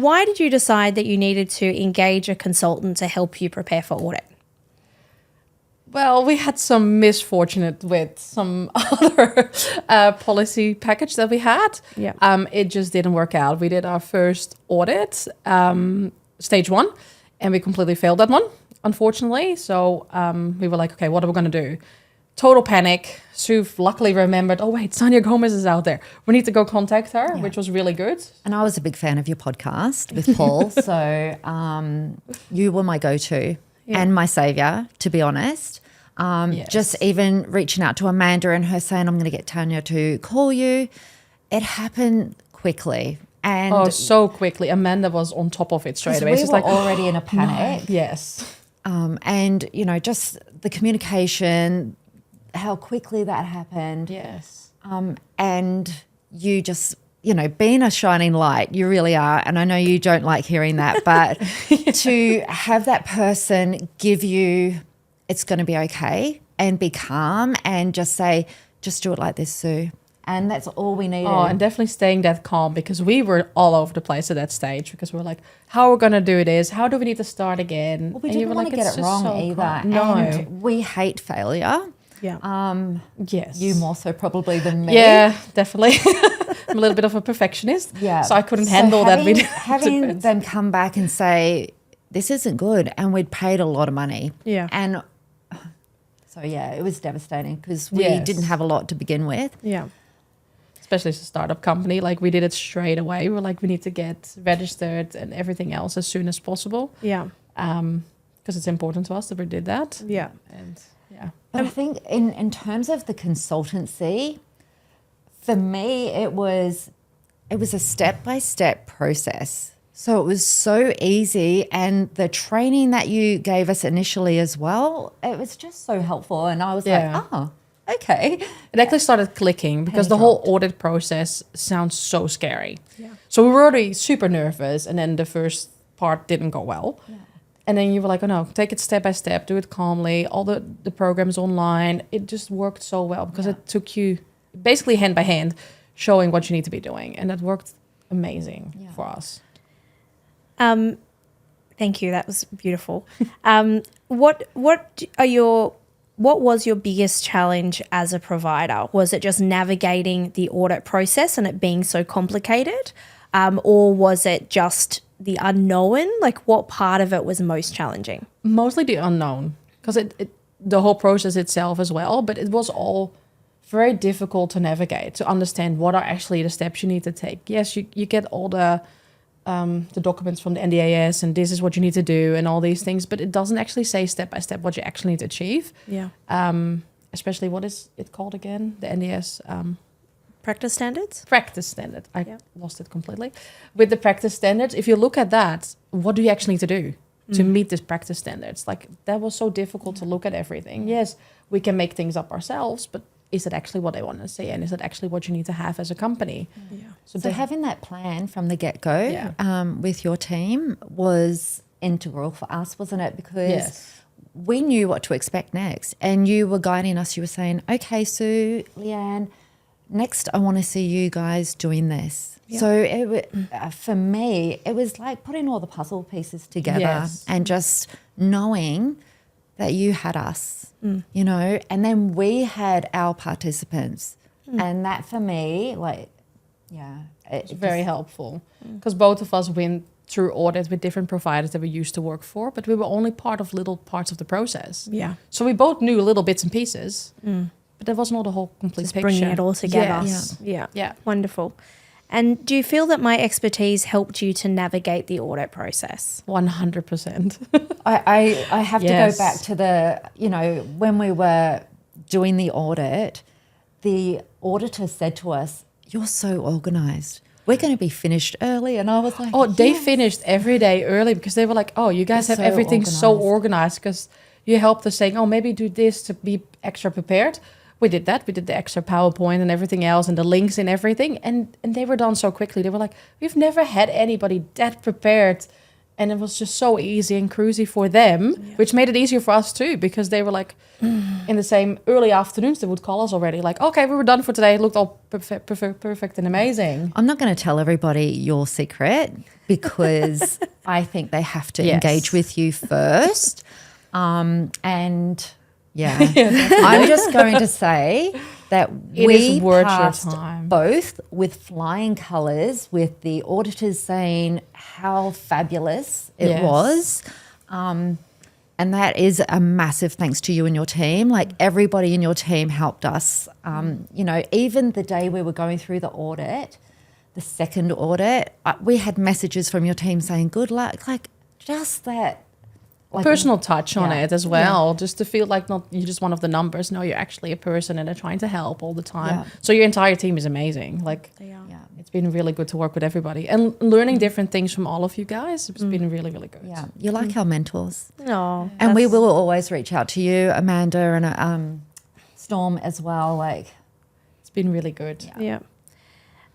Why did you decide that you needed to engage a consultant to help you prepare for audit? Well, we had some misfortunate with some other policy package that we had. Yeah. It just didn't work out. We did our first audit, stage 1, and we completely failed that one, unfortunately. So we were like, okay, what are we going to do? Total panic. Sue luckily remembered, oh, wait, Sonia Gomez is out there. We need to go contact her, which was really good. And I was a big fan of your podcast with Paul. So you were my go-to and my saviour, to be honest. Just even reaching out to Amanda and her saying, I'm going to get Tanya to call you. It happened quickly. And so quickly. Amanda was on top of it straight away. We She's were like, already in a panic. no. Yes. And, you know, just the communication, how quickly that happened. Yes. And you just, you know, being a shining light, you really are. And I know you don't like hearing that, but to have that person give you, it's going to be okay, and be calm and just say, just do it like this, Sue. And that's all we needed. Oh, and definitely staying that calm, because we were all over the place at that stage, because we were like, how are we going to do this? How do we need to start again? Well, we didn't want to get it wrong either. Calm. No. And we hate failure. Yeah. Yes. You more so probably than me. Yeah, definitely. I'm a little bit of a perfectionist. Yeah. So I couldn't handle that video. Having them come back and say, this isn't good, and we'd paid a lot of money. Yeah. And so, yeah, it was devastating because we didn't have a lot to begin with. Yeah. Especially as a startup company, like we did it straight away. We were like, we need to get registered and everything else as soon as possible. Yeah. Because it's important to us that we did that. Yeah. And yeah. But I think in terms of the consultancy, for me, it was a step-by-step process. So it was so easy, and the training that you gave us initially as well, it was just so helpful. And I was like, oh, okay. It actually started clicking because the whole audit process sounds so scary. Yeah. So we were already super nervous, and then the first part didn't go well. Yeah. And then you were like, oh no, take it step by step, do it calmly. All the programs online, it just worked so well because it took you basically hand by hand showing what you need to be doing. And that worked amazing for us. Thank you. That was beautiful. What was your biggest challenge as a provider? Was it just navigating the audit process and it being so complicated? Or was it just the unknown? Like, what part of it was most challenging? Mostly the unknown, because the whole process itself as well, but it was all very difficult to navigate, to understand what are actually the steps you need to take. Yes, you get all the documents from the NDAS and this is what you need to do and all these things, but it doesn't actually say step by step what you actually need to achieve. Yeah. Especially, what is it called again? The NDAS. Practice standards? Practice standard. I lost it completely. With the practice standards, if you look at that, what do you actually need to do to meet this practice standards? Like, that was so difficult to look at everything. Yes, we can make things up ourselves, but is it actually what they want to see? And is it actually what you need to have as a company? Yeah. So having that plan from the get-go with your team was integral for us, wasn't it? Because we knew what to expect next. And you were guiding us. You were saying, okay, Sue, Leanne, next I want to see you guys doing this. Yep. So for me, it was like putting all the puzzle pieces together and just knowing that you had us, you know, and then we had our participants. And that for me, it's very helpful, because both of us went through audits with different providers that we used to work for, but we were only part of little parts of the process. Yeah. So we both knew little bits and pieces, but that wasn't all the whole complete picture. Bringing it all together. Yes. Yeah. Wonderful. And do you feel that my expertise helped you to navigate the audit process? 100%. I have to go back to when we were doing the audit, the auditor said to us, you're so organised. We're going to be finished early. And I was like, they finished every day early because they were like, oh, you guys have everything so organised because you helped us saying, oh, maybe do this to be extra prepared. We did that. We did the extra PowerPoint and everything else and the links and everything. And they were done so quickly. They were like, we've never had anybody that prepared And it was just so easy and cruisy for them, which made it easier for us too, because they were like, in the same early afternoons, they would call us already. Like, okay, we were done for today. It looked all perfect and amazing. I'm not going to tell everybody your secret because I think they have to engage with you first. I'm just going to say that we passed both with flying colours, with the auditors saying how fabulous it was. And that is a massive thanks to you and your team. Like, everybody in your team helped us. You know, even the day we were going through the audit, the second audit, we had messages from your team saying, good luck. Like, just that. Like, personal touch on it as well, just to feel like not you're just one of the numbers. No, you're actually a person and they're trying to help all the time. Yeah. So your entire team is amazing. Like, it's been really good to work with everybody and learning different things from all of you guys. It's been really, really good. Yeah, you're like our mentors. No, and we will always reach out to you, Amanda and Storm as well. Like, it's been really good.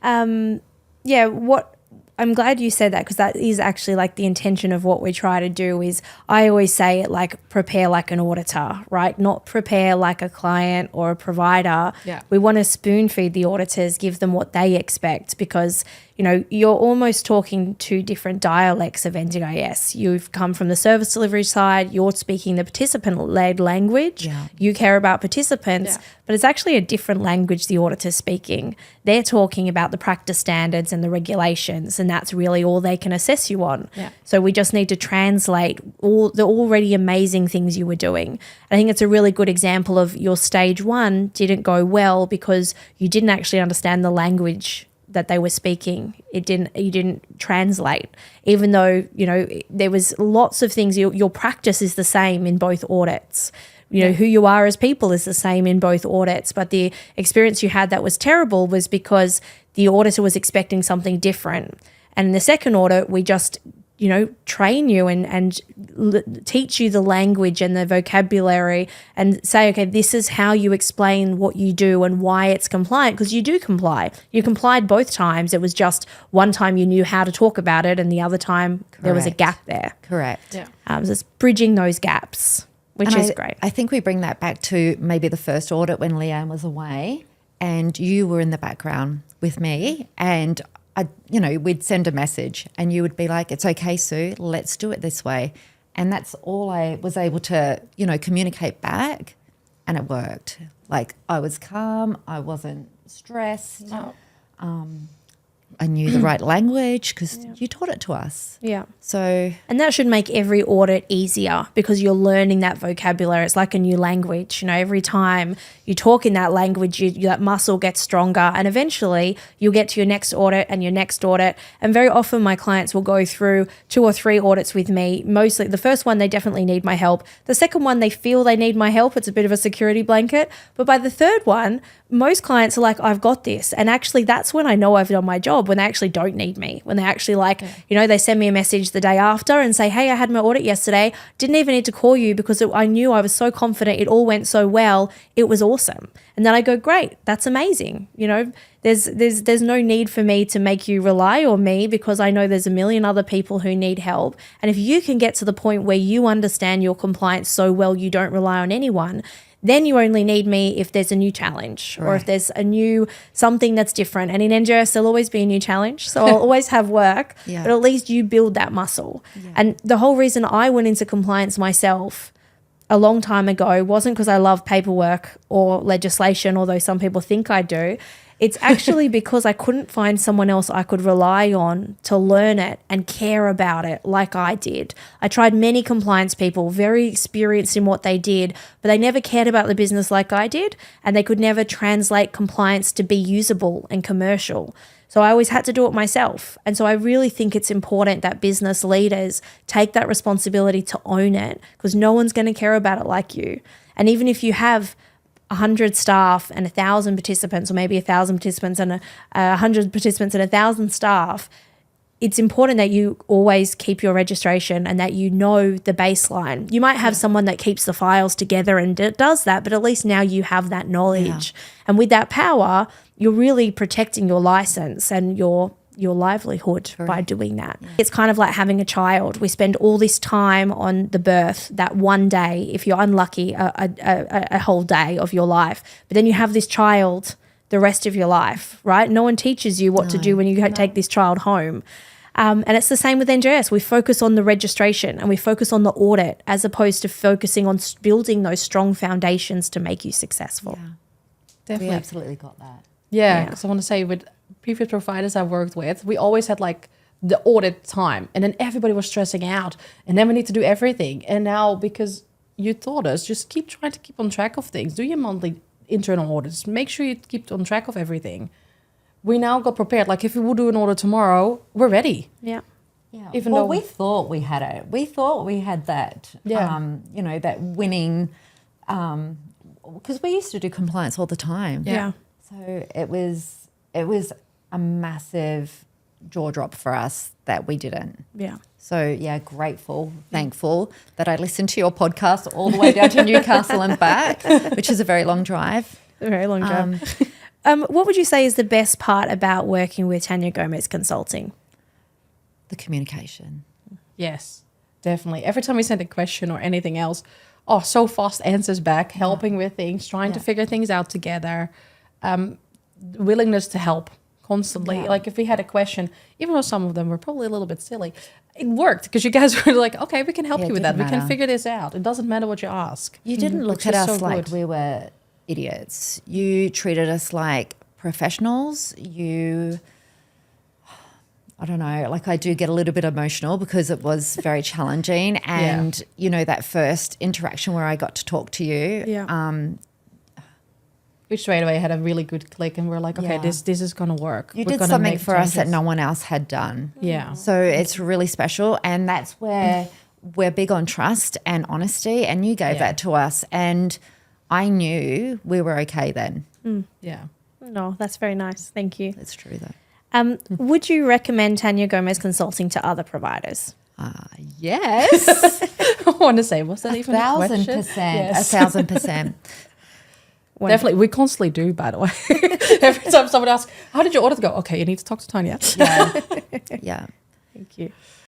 What I'm glad you said that, because that is actually like the intention of what we try to do. Is I always say it like prepare like an auditor, right? Not prepare like a client or a provider. Yeah. We want to spoon feed the auditors, give them what they expect, because you know, you're almost talking two different dialects of NDIS. You've come from the service delivery side, you're speaking the participant-led language. Yeah. You care about participants, but it's actually a different language the auditor's speaking. They're talking about the practice standards and the regulations, and that's really all they can assess you on. Yeah. So we just need to translate all the already amazing things you were doing. I think it's a really good example of your stage one didn't go well because you didn't actually understand the language that they were speaking. You didn't translate, even though, you know, there was lots of things. Your practice is the same in both audits. You know, who you are as people is the same in both audits, but the experience you had that was terrible was because the auditor was expecting something different. And in the second audit, we just, you know, train you and teach you the language and the vocabulary and say, okay, this is how you explain what you do and why it's compliant, because you do comply. You complied both times. It was just one time you knew how to talk about it and the other time there was a gap there. Correct. Yeah. So it's bridging those gaps, which is great. I think we bring that back to maybe the first audit when Leanne was away and you were in the background with me, and we'd send a message and you would be like, it's okay, Sue, let's do it this way. And that's all I was able to, communicate back, and it worked. Like, I was calm, I wasn't stressed. No. I knew the right language because you taught it to us. Yeah. So, and that should make every audit easier because you're learning that vocabulary. It's like a new language. You know, every time you talk in that language, that muscle gets stronger, and eventually you'll get to your next audit and your next audit. And very often my clients will go through 2 or 3 audits with me. Mostly the first one, they definitely need my help. The second one, they feel they need my help. It's a bit of a security blanket. But by the third one, most clients are like, I've got this. And actually that's when I know I've done my job, when they actually don't need me, when they actually they send me a message the day after and say, hey, I had my audit yesterday. Didn't even need to call you because I knew I was so confident. It all went so well. It was awesome. And then I go, great, that's amazing. You know, there's no need for me to make you rely on me because I know there's a million other people who need help. And if you can get to the point where you understand your compliance so well you don't rely on anyone, then you only need me if there's a new challenge or if there's a new something that's different. And in NGS, there'll always be a new challenge. So I'll always have work, but at least you build that muscle. Yeah. And the whole reason I went into compliance myself a long time ago wasn't because I love paperwork or legislation, although some people think I do. It's actually because I couldn't find someone else I could rely on to learn it and care about it like I did. I tried many compliance people, very experienced in what they did, but they never cared about the business like I did, and they could never translate compliance to be usable and commercial. So I always had to do it myself. And so I really think it's important that business leaders take that responsibility to own it, because no one's going to care about it like you. And even if you have 100 staff and 1,000 participants, or maybe 1,000 participants and 100 participants and 1,000 staff, it's important that you always keep your registration and that you know the baseline. You might have someone that keeps the files together and does that, but at least now you have that knowledge. Yeah. And with that power, you're really protecting your license and your your livelihood by doing that. It's kind of like having a child. We spend all this time on the birth, that one day, if you're unlucky, a whole day of your life. But then you have this child the rest of your life, right? No one teaches you what to do when you take this child home. And it's the same with NJS. We focus on the registration and we focus on the audit as opposed to focusing on building those strong foundations to make you successful. Yeah. Definitely. We absolutely got that. Yeah, because I want to say with previous providers I worked with, we always had like the audit time and then everybody was stressing out and then we need to do everything. And now because you taught us, just keep trying to keep on track of things. Do your monthly internal audits. Make sure you keep on track of everything. We now got prepared. Like if we would do an audit tomorrow, we're ready. Yeah. Yeah. Even though we thought we had it. We thought we had that, that winning, because we used to do compliance all the time. Yeah. So it was a massive jaw drop for us that we didn't. Yeah. So yeah, grateful, thankful that I listened to your podcast all the way down to Newcastle and back, which is a very long drive. A very long drive. What would you say is the best part about working with Tanya Gomez Consulting? The communication. Yes, definitely. Every time we send a question or anything else, so fast answers back, helping with things, trying to figure things out together, willingness to help constantly. Yeah. Like if we had a question, even though some of them were probably a little bit silly, it worked because you guys were like, okay, we can help you with that. We can figure this out. It doesn't matter what you ask. You didn't look at us like good. we were idiots. You treated us like professionals. I don't know, like I do get a little bit emotional because it was very challenging. And, that first interaction where I got to talk to you, we straight away had a really good click and we're like, okay, this is going to work. You did something for us that no one else had done. Yeah. So it's really special. And that's where we're big on trust and honesty. And you gave that to us. And I knew we were okay then. Yeah. No, that's very nice. Thank you. That's true though. Would you recommend Tanya Gomez Consulting to other providers? Yes. I want to say, was that even a question? 1,000%. Yes. 1,000%. Definitely. We constantly do, by the way. Every time someone asks, how did your audit go? Okay, you need to talk to Tanya. Yeah. Yeah. Thank you.